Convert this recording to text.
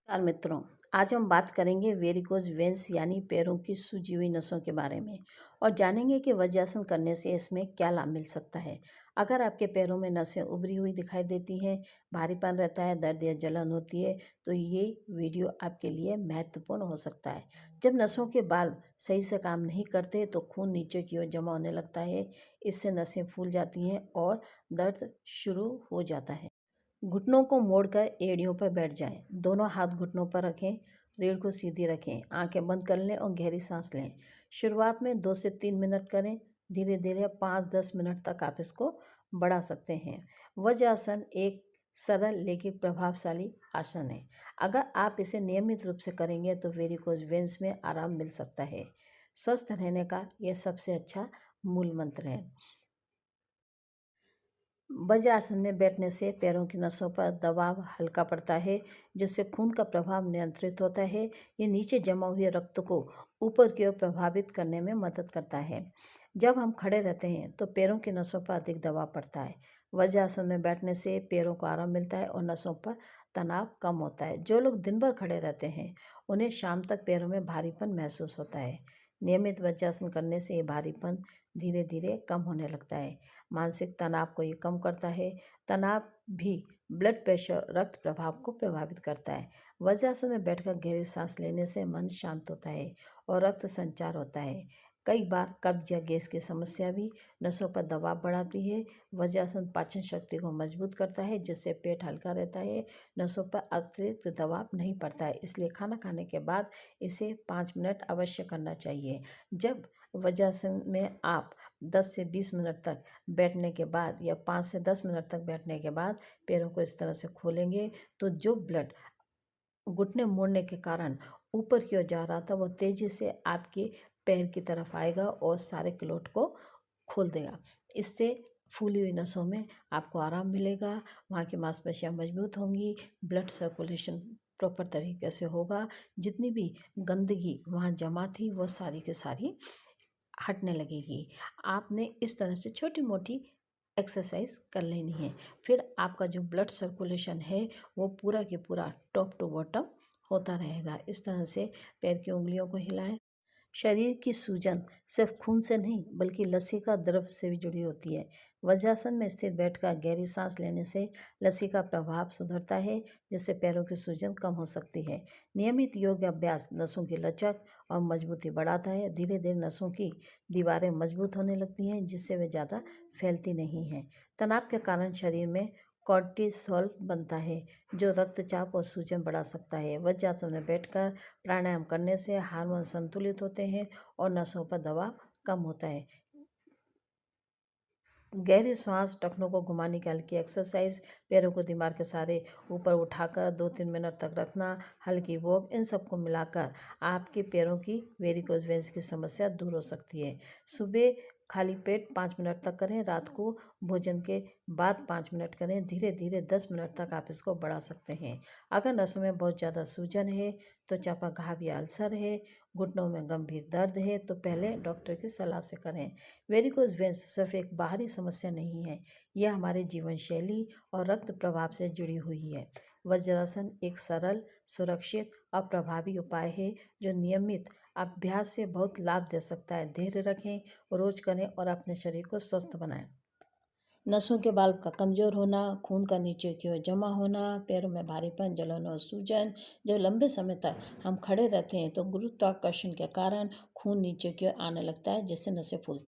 नमस्कार मित्रों। आज हम बात करेंगे वेरिकोज वेन्स यानी पैरों की सूजी हुई नसों के बारे में और जानेंगे कि वज्रासन करने से इसमें क्या लाभ मिल सकता है। अगर आपके पैरों में नसें उभरी हुई दिखाई देती हैं, भारीपन रहता है, दर्द या जलन होती है, तो ये वीडियो आपके लिए महत्वपूर्ण हो सकता है। जब नसों के बाल सही से काम नहीं करते तो खून नीचे की ओर जमा होने लगता है। इससे नसें फूल जाती हैं और दर्द शुरू हो जाता है। घुटनों को मोड़कर एड़ियों पर बैठ जाएं। दोनों हाथ घुटनों पर रखें, रीढ़ को सीधी रखें, आंखें बंद कर लें और गहरी सांस लें। शुरुआत में 2 से 3 मिनट करें, धीरे धीरे 5-10 मिनट तक आप इसको बढ़ा सकते हैं। वज्रासन एक सरल लेकिन प्रभावशाली आसन है। अगर आप इसे नियमित रूप से करेंगे तो वेरिकोज वेन्स में आराम मिल सकता है। स्वस्थ रहने का यह सबसे अच्छा मूल मंत्र है। वज्रासन में बैठने से पैरों की नसों पर दबाव हल्का पड़ता है, जिससे खून का प्रवाह नियंत्रित होता है। ये नीचे जमा हुए रक्त को ऊपर की ओर प्रभावित करने में मदद करता है। जब हम खड़े रहते हैं तो पैरों की नसों पर अधिक दबाव पड़ता है। वज्रासन में बैठने से पैरों को आराम मिलता है और नसों पर तनाव कम होता है। जो लोग दिन भर खड़े रहते हैं उन्हें शाम तक पैरों में भारीपन महसूस होता है। नियमित वज्रासन करने से ये भारीपन धीरे धीरे कम होने लगता है। मानसिक तनाव को ये कम करता है। तनाव भी ब्लड प्रेशर, रक्त प्रवाह को प्रभावित करता है। वज्रासन में बैठकर गहरी सांस लेने से मन शांत होता है और रक्त संचार होता है। कई बार कब्ज या गैस की समस्या भी नसों पर दबाव बढ़ाती है। वज्रासन पाचन शक्ति को मजबूत करता है, जिससे पेट हल्का रहता है, नसों पर अतिरिक्त दबाव नहीं पड़ता है। इसलिए खाना खाने के बाद इसे 5 मिनट अवश्य करना चाहिए। जब वज्रासन में आप 10 से 20 मिनट तक बैठने के बाद या 5 से 10 मिनट तक बैठने के बाद पैरों को इस तरह से खोलेंगे तो जो ब्लड घुटने मोड़ने के कारण ऊपर की ओर जा रहा था वो तेजी से आपके पैर की तरफ आएगा और सारे क्लोट को खोल देगा। इससे फूली हुई नसों में आपको आराम मिलेगा, वहाँ की मांसपेशियाँ मजबूत होंगी, ब्लड सर्कुलेशन प्रॉपर तरीके से होगा, जितनी भी गंदगी वहाँ जमा थी वो सारी की सारी हटने लगेगी। आपने इस तरह से छोटी मोटी एक्सरसाइज कर लेनी है। फिर आपका जो ब्लड सर्कुलेशन है वो पूरा के पूरा टॉप टू बॉटम होता रहेगा। इस तरह से पैर की उंगलियों को हिलाएं। शरीर की सूजन सिर्फ खून से नहीं बल्कि लसीका द्रव से भी जुड़ी होती है। वज्रासन में स्थिर बैठकर गहरी सांस लेने से लसीका प्रभाव सुधरता है, जिससे पैरों की सूजन कम हो सकती है। नियमित योग अभ्यास नसों की लचक और मजबूती बढ़ाता है। धीरे धीरे नसों की दीवारें मजबूत होने लगती हैं, जिससे वे ज़्यादा फैलती नहीं हैं। तनाव के कारण शरीर में कॉर्टिसोल बनता है, जो रक्तचाप और सूजन बढ़ा सकता है। वज्रासन में बैठकर प्राणायाम करने से हार्मोन संतुलित होते हैं और नसों पर दबाव कम होता है। गहरी सांस, टखनों को घुमाने की हल्की एक्सरसाइज, पैरों को दिमाग के सहारे ऊपर उठाकर 2-3 मिनट तक रखना, हल्की वॉक, इन सबको मिलाकर आपके पैरों की वेरिकोज वेन्स की समस्या दूर हो सकती है। सुबह खाली पेट 5 मिनट तक करें, रात को भोजन के बाद 5 मिनट करें। धीरे धीरे 10 मिनट तक आप इसको बढ़ा सकते हैं। अगर नसों में बहुत ज़्यादा सूजन है, त्वचा पर घाव या अल्सर है, घुटनों में गंभीर दर्द है, तो पहले डॉक्टर की सलाह से करें। वेरिकोज वेन्स सिर्फ एक बाहरी समस्या नहीं है, यह हमारे जीवन शैली और रक्त प्रवाह से जुड़ी हुई है। वज्रासन एक सरल, सुरक्षित और प्रभावी उपाय है जो नियमित अभ्यास से बहुत लाभ दे सकता है। धैर्य रखें, रोज करें और अपने शरीर को स्वस्थ बनाएं। नसों के बाल का कमजोर होना, खून का नीचे की ओर जमा होना, पैरों में भारीपन, जलन और सूजन। जब लंबे समय तक हम खड़े रहते हैं तो गुरुत्वाकर्षण के कारण खून नीचे की ओर आने लगता है, जिससे नसें फूलती हैं।